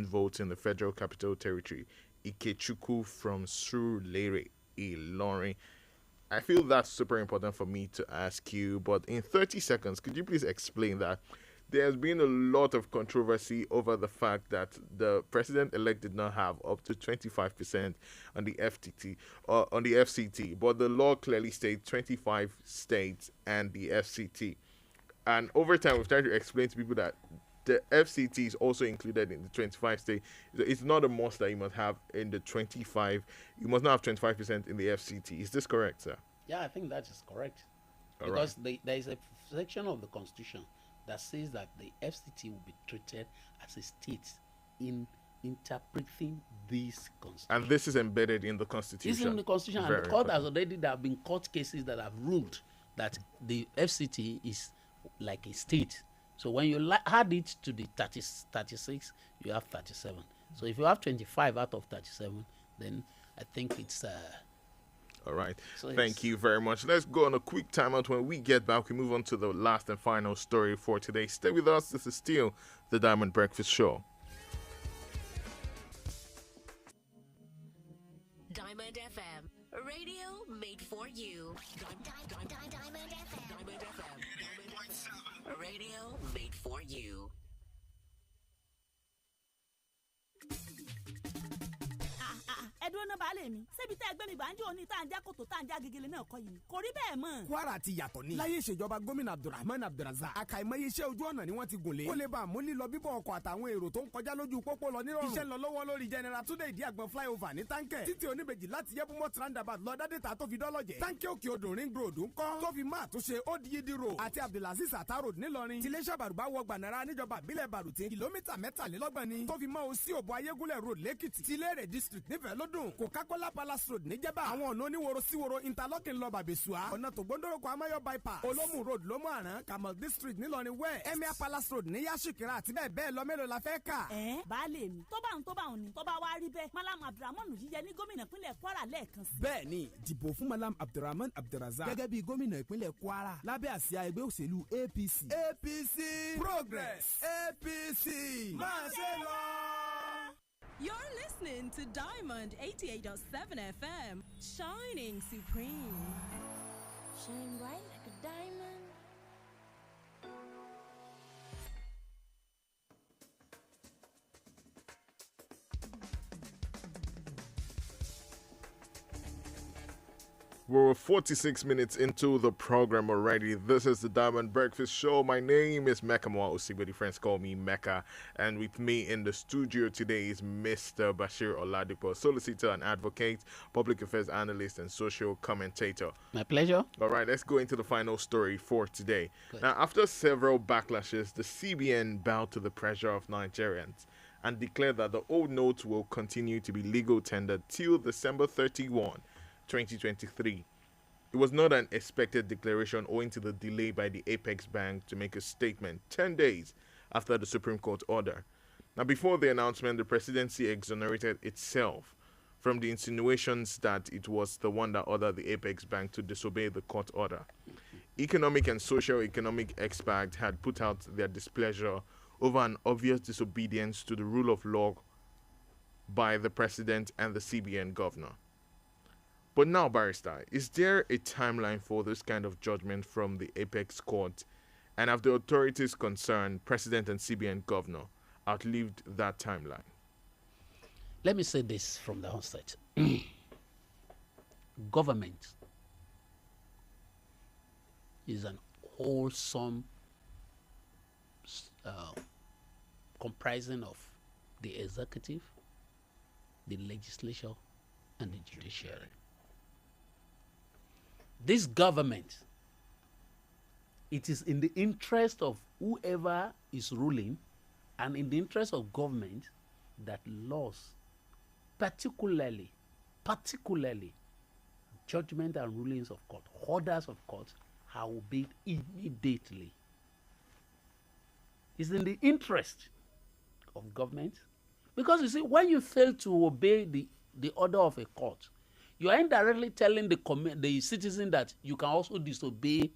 G: votes in the Federal Capital Territory. Ikechukwu from Surulere, Ilorin. I feel that's super important for me to ask you, but in 30 seconds, could you please explain that? There's been a lot of controversy over the fact that the president-elect did not have up to 25% on the FCT, but the law clearly states 25 states and the FCT. And over time, we've tried to explain to people that the FCT is also included in the 25 state. It's not a must that you must have in the 25. You must not have 25% in the FCT. Is this correct, sir?
P: Yeah, I think that is correct.
G: All
P: because
G: right.
P: there is a section of the Constitution that says that the FCT will be treated as a state in interpreting this Constitution.
G: And this is embedded in the Constitution.
P: This is in the Constitution, and the court has already, there have been court cases that have ruled that the FCT is like a state. So when you add it to the 36, you have 37. So if you have 25 out of 37, then I think it's...
G: all right.
P: So
G: thank you very much. Let's go on a quick timeout. When we get back, we move on to the last and final story for today. Stay with us. This is still the Diamond Breakfast Show.
C: Diamond FM, radio made for you. Diamond FM. Diamond FM. Radio made for you.
T: ẹdúró náà baálé mi ṣébi tẹ́ ẹgbẹ́ mi gbàǹjo òní tá à ń já kòtò tá à ń já gegele náà kọ́ yìí kò rí bẹ́ẹ̀ mọ́.
U: Kwara ti yàtọ̀ ní. láyé ìṣèjọba gómìnà Abdulrahman Abdulrazak àkàìmọye iṣẹ́ ojú ọ̀nà ni wọ́n ti gùn lé. kó lè bá àmúlí lọ bíbọ̀ ọkọ̀ àtàwọn èrò tó ń kọjá lójú pópó lọ nírọ̀rùn. iṣẹ́ lọ lọ́wọ́ lórí General Túndé Ìdíàgbọ̀n flyover ní táǹkẹ̀. títí oníbejì láti Yebumot roundabout lọ dádẹ́ta tó fi dọ́lọ́jẹ̀. táǹkẹ̀ òkè odò ring road ń kọ́. tó fi máa túnṣe Odiyidi road àti Abdulaziz Ata road nílọrin. tiléṣà bàrùbá wọ gbànàrà níjọba ìbílẹ̀ Bàrùtín kìlómítà 23 ni. tó fi mọ́ Osí Òbò Ayégúnlẹ̀ road lẹ́kìtì. tilérè district nífẹ̀ẹ́ lódùn. Coca-Cola Palace road níjẹ̀bà. àwọn ọ̀nà oníworo síworo interlocking lọ Bàbẹ̀sùà. ọ̀nà Tògbóndóròkò Amáyọ̀ bypass. Olómù road Lómù Àrán Kamal district nílọrin west. Emir Palace road ní Yashikira àti bẹ́ẹ̀ bẹ́ẹ̀ lọ mélòó la fẹ́ kà.
T: baálé mi tó bá òun ni tó bá wá rí bẹ́ẹ̀ Malam Abdulrahman jíjẹ ní gómìnà ìpínlẹ̀ Kwara lẹ́ẹ̀kan sí.
U: bẹ́ẹ̀ ni dìbò fún Malam Abdulrahman Abdulrazak gẹ́gẹ́ bí gómìnà ìpínlẹ̀ Kwara lábẹ́ àsíá ẹgbẹ́ òṣèlú APC Progress APC máa ṣe lọ.
D: You're listening to Diamond 88.7 FM, shining supreme.
E: Shine bright like a diamond.
G: We're 46 minutes into the program already. This is the Diamond Breakfast Show. My name is Mekamua. Osigbodi friends call me Mecca. And with me in the studio today is Mr. Bashir Oladipo, solicitor and advocate, public affairs analyst, and social commentator.
P: My pleasure.
G: All right, let's go into the final story for today.
P: Good.
G: Now, after several backlashes, the CBN bowed to the pressure of Nigerians and declared that the old notes will continue to be legal tender till December 31. 2023. It was not an expected declaration owing to the delay by the Apex Bank to make a statement 10 days after the Supreme Court order. Now, before the announcement, the presidency exonerated itself from the insinuations that it was the one that ordered the Apex Bank to disobey the court order. Economic and socio-economic experts had put out their displeasure over an obvious disobedience to the rule of law by the president and the CBN governor. But now, Barrister, is there a timeline for this kind of judgment from the Apex Court? And have the authorities concerned, President and CBN Governor, outlived that timeline?
P: Let me say this from the onset. Government is an wholesome comprising of the executive, the legislature, and the judiciary. This government, it is in the interest of whoever is ruling and in the interest of government, that laws, particularly judgment and rulings of court, orders of court, are obeyed immediately. It's in the interest of government, because you see, when you fail to obey the order of a court, you are indirectly telling the citizen that you can also disobey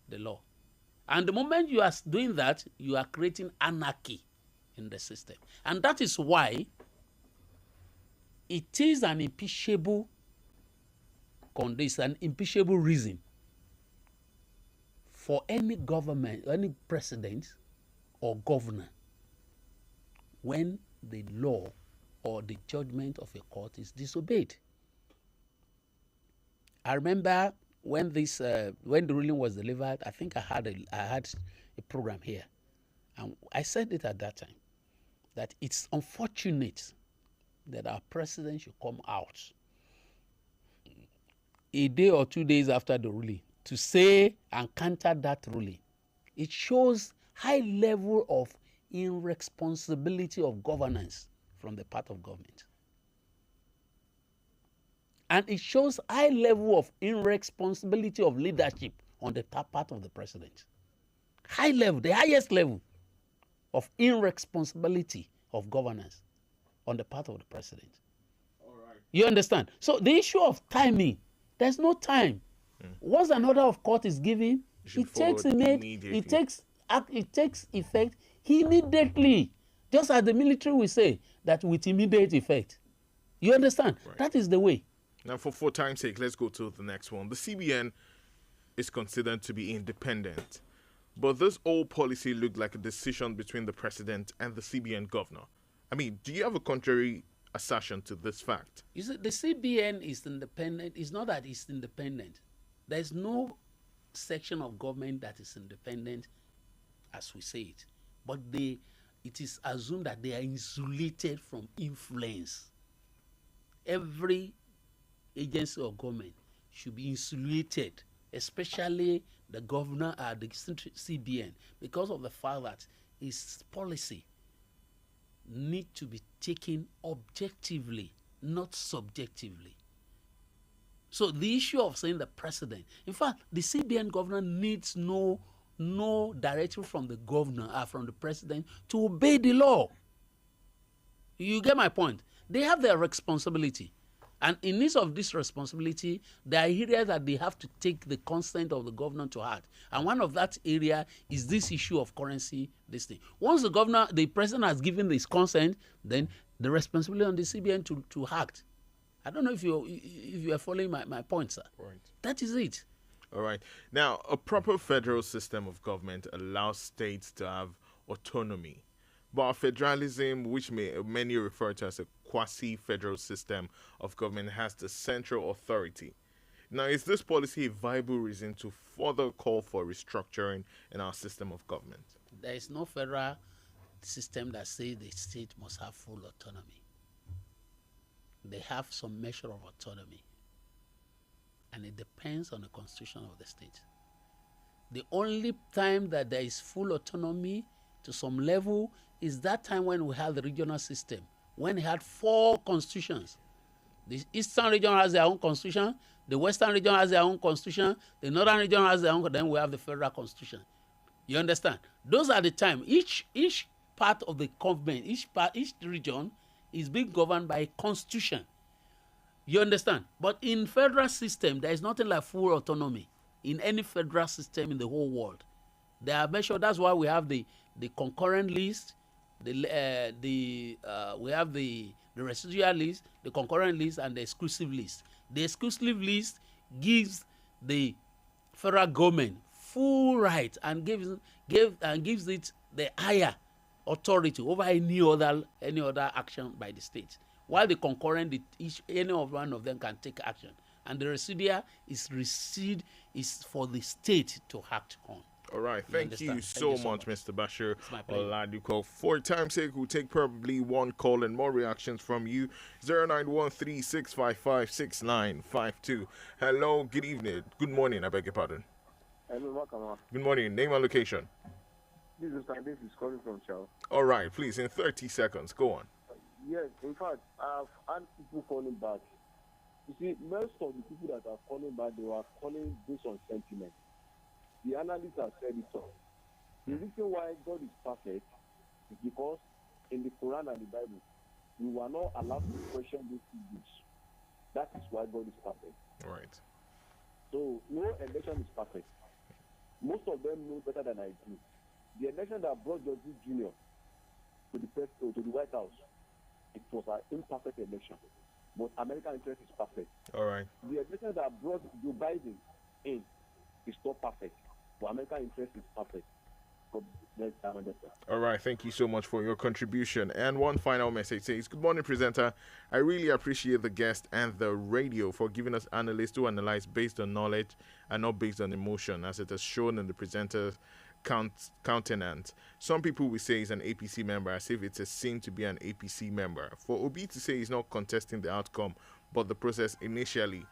P: the law. And the moment you are doing that, you are creating anarchy in the system. And that is why it is an impeachable reason for any government, any president or governor, when the law or the judgment of a court is disobeyed. I remember when the ruling was delivered, I think I had a program here, and I said it at that time, that it's unfortunate that our president should come out a day or 2 days after the ruling to say and counter that ruling. It shows high level of irresponsibility of governance from the part of government. And it shows high level of irresponsibility of leadership on the part of the president. High level, the highest level of irresponsibility of governance on the part of the president. All right. You understand? So the issue of timing, there's no time. Once an order of court is given, it takes effect immediately. Just as the military will say that with immediate effect. You understand? Right. That is the way.
G: Now, for time's sake, let's go to the next one. The CBN is considered to be independent, but this old policy looked like a decision between the president and the CBN governor. I mean, do you have a contrary assertion to this fact?
P: You see, the CBN is independent. It's not that it's independent. There's no section of government that is independent, as we say it. But it is assumed that they are insulated from influence. Every agency of government should be insulated, especially the governor at the CBN, because of the fact that his policy need to be taken objectively, not subjectively. So the issue of saying the president, in fact, the CBN governor needs no directive from the governor or from the president to obey the law. You get my point? They have their responsibility. And in midst of this responsibility, there are areas that they have to take the consent of the governor to act. And one of that area is this issue of currency, this thing. Once the president has given this consent, then the responsibility on the CBN to act. I don't know if you are following my point, sir.
G: Right.
P: That is it.
G: All right. Now, a proper federal system of government allows states to have autonomy. But federalism, which many refer to as a quasi-federal system of government, has the central authority. Now, is this policy a viable reason to further call for restructuring in our system of government?
P: There is no federal system that says the state must have full autonomy. They have some measure of autonomy, and it depends on the constitution of the state. The only time that there is full autonomy to some level is that time when we had the regional system, when we had 4 constitutions. The eastern region has their own constitution, the western region has their own constitution, the northern region has their own, then we have the federal constitution. You understand? Those are the time. Each part of the government, each region is being governed by a constitution. You understand? But in federal system, there is nothing like full autonomy in any federal system in the whole world. There are measures. That's why we have the concurrent list, we have the residual list, the concurrent list, and the exclusive list. The exclusive list gives the federal government full right and gives it the higher authority over any other action by the state. While the concurrent, any of one of them can take action, and the residual is for the state to act on.
G: All right, thank you so much, Mr. Bashir Oladuko. For time's sake, we'll take probably one call and more reactions from you. 0913-655-6952. Hello, good evening. Good morning, I beg your pardon.
H: Hello, Mekamua.
G: Good morning. Name and location.
H: This is Mr. Davis calling from Chow.
G: All right, please, in 30 seconds, go on.
H: Yes, in fact, I've had people calling back. You see, most of the people that are calling back, they were calling based on sentiment. The analysts have said it all. The reason why God is perfect is because in the Quran and the Bible, we were not allowed to question these issues. That is why God is perfect.
G: All right.
H: So, no election is perfect. Most of them know better than I do. The election that brought George Jr. to the White House, it was an imperfect election. But American interest is perfect.
G: All right.
H: The election that brought Joe Biden in is not perfect. But American interest is perfect.
G: All right, thank you so much for your contribution. And one final message says, good morning, presenter. I really appreciate the guest and the radio for giving us analysts who analyze based on knowledge and not based on emotion, as it is shown in the presenter's countenance. Some people will say he's an APC member as if it's a sin to be an APC member. For Obi to say he's not contesting the outcome but the process initially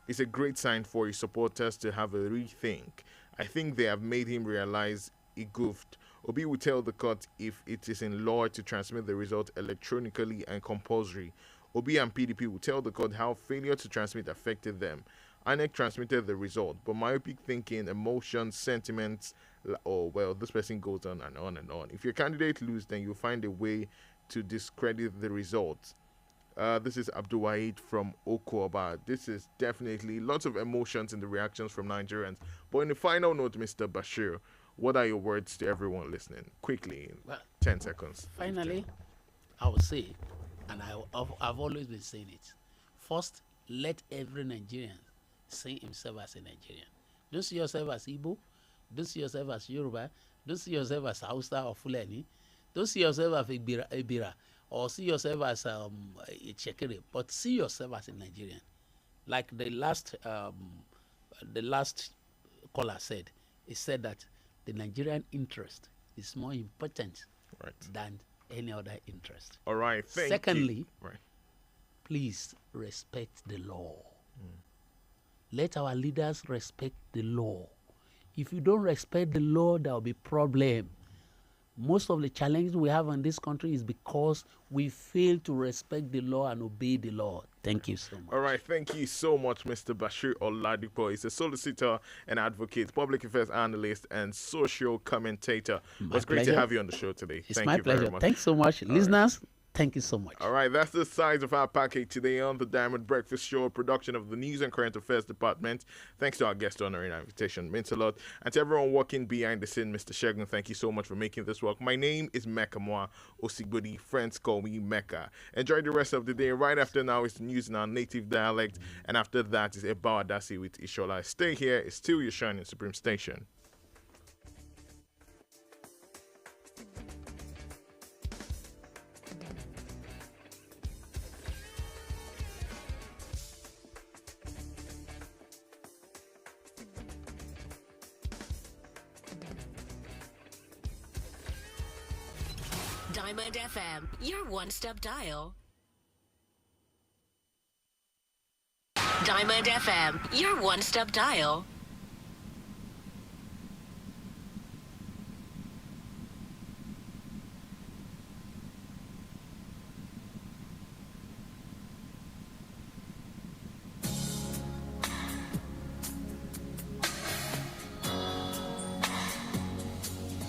G: is a great sign for his supporters to have a rethink. I think they have made him realize he goofed. Obi will tell the court if it is in law to transmit the result electronically and compulsory. Obi and PDP will tell the court how failure to transmit affected them. INEC transmitted the result, but myopic thinking, emotions, sentiments, oh, well, this person goes on and on and on. If your candidate loses, then you'll find a way to discredit the results. This is Abdul Wahid from Okoba. This is definitely lots of emotions in the reactions from Nigerians. But in the final note, Mr. Bashir, what are your words to everyone listening? Quickly, in 10 seconds.
P: Finally, I will say, and I've always been saying it, first, let every Nigerian see himself as a Nigerian. Don't see yourself as Igbo. Don't see yourself as Yoruba. Don't see yourself as Hausa or Fulani. Don't see yourself as Ebira or see yourself as a Chekere, but see yourself as a Nigerian. Like the last caller said, he said that the Nigerian interest is more important than any other interest.
G: All right.
P: Secondly, please respect the law. Let our leaders respect the law. If you don't respect the law, there will be problem. Most of the challenges we have in this country is because we fail to respect the law and obey the law. Thank you so much.
G: All right, thank you so much, Mr. Bashir Oladipo. He's a solicitor and advocate, public affairs analyst, and social commentator. It's great to have you on the show today.
P: It's my pleasure. Very much. Thanks so much. Listeners, thank you so much.
G: All right, that's the size of our package today on the Diamond Breakfast Show, production of the News and Current Affairs Department. Thanks to our guest honoring our invitation. Means a lot. And to everyone working behind the scene, Mr. Shegun, thank you so much for making this work. My name is Mekamua Osigbodi. Friends call me Mecca. Enjoy the rest of the day. Right after now is the news in our native dialect. And after that is Eba Adasi with Ishola. Stay here. It's still your shining Supreme Station.
C: Diamond FM, your one-stop dial. Diamond FM, your one-stop dial.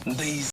I: These